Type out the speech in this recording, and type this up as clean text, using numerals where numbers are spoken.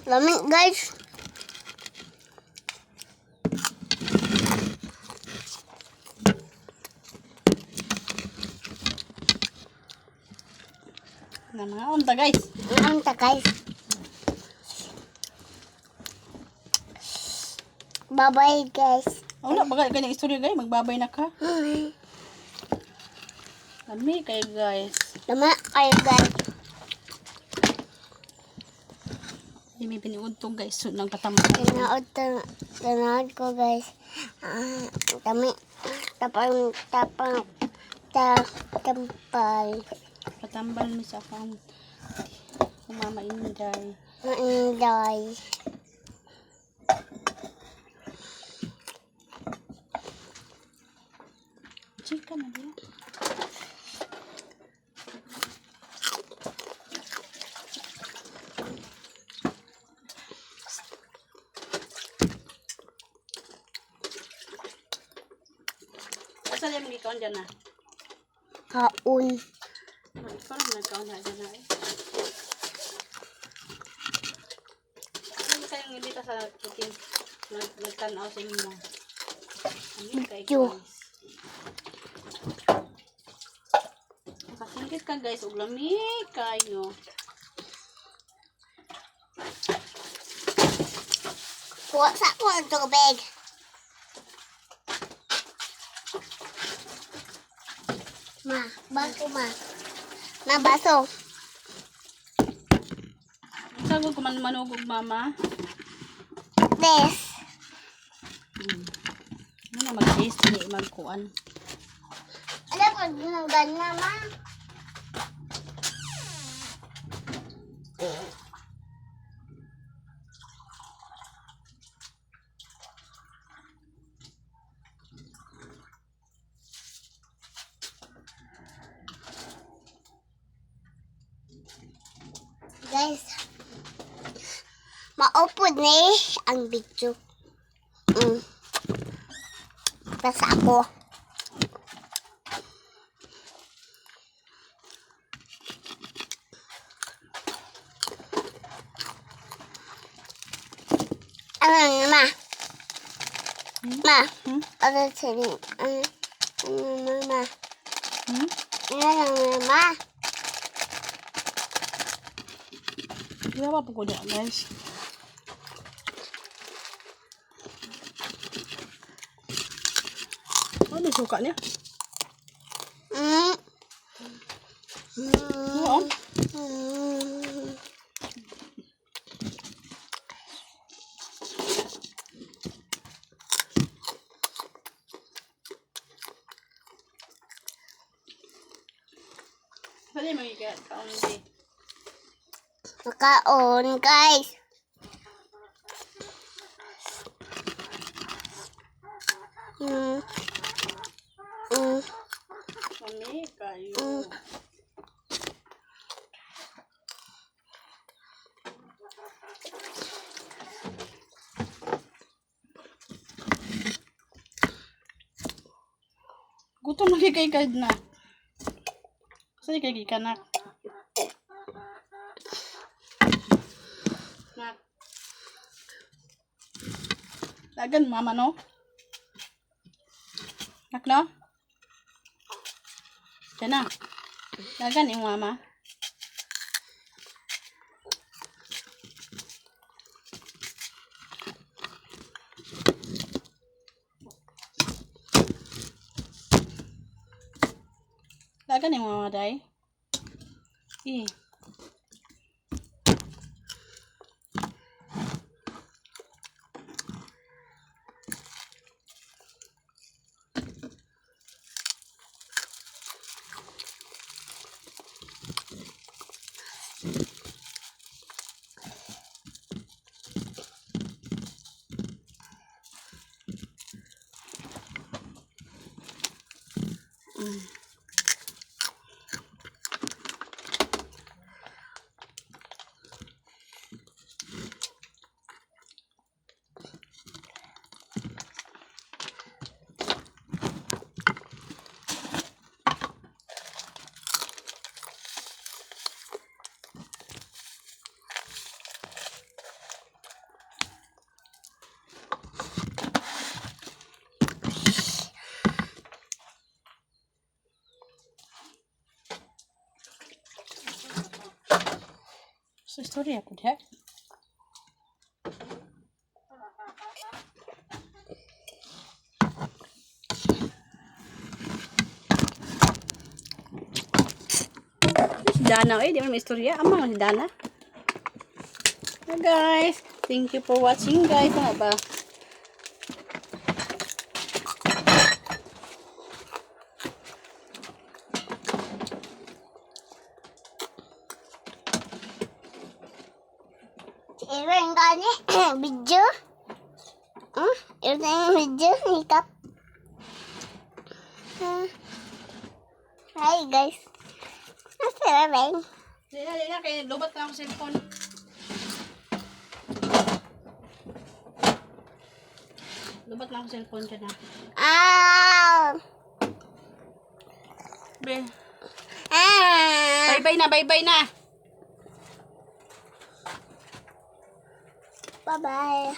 Lami guys. Na mga unta guys. Ang ta guys. Bye-bye guys. Wala bagay kanyang istorya guys, magbabay na ka. Lami kayo guys. Lama kayo guys. Hindi may piniud to guys, so nang katama. Tanood ko guys. Dami. Tampal. Patambal mi sa akong mama Inday. Maingay. Chika na din. Saan yung mga ikaw dyan na? Kaun. Parang nagkaon na dyan na eh. Ano kayong hindi ka sa puting nagtanaw sa inyo? Amin kay Video. guys. Nakasingkit ka guys, ug lami kayo. Kuha sa ko ang tubig. Baso ma. Na baso. Sago ko man manugog mama. Des. Ano na mag-taste ni magkuan. Ano ko ginagawa na ma? Guys, maupod ni ang video. Basta ako. Ano na ma? Ma, ano sini? Ano ma? Ano ma? Ginawa po ko niya guys. Ano suka niya? Oo. Pwede mag-ikat kaon di. Makaon, guys. Lami kayo. Gutom lagi kay kad na. Saan kay kanak? Nak. Dagan mama no? Nak no? Diyan na. Dagan yung mama. Dagan yung mama day. Eh. Sa istorya po, ha? Si Dana, di mo may istorya. Ama mo si Dana. So guys, thank you for watching guys. Ano ba? Iwan ka ni video. Iwan yung video. Ikap. Hi guys. Masarap ba? Di na, kaya lubat na ako sa cellphone. Lubat na ako sa cellphone ka na. Be. Bye-bye na, bye-bye na. Bye-bye.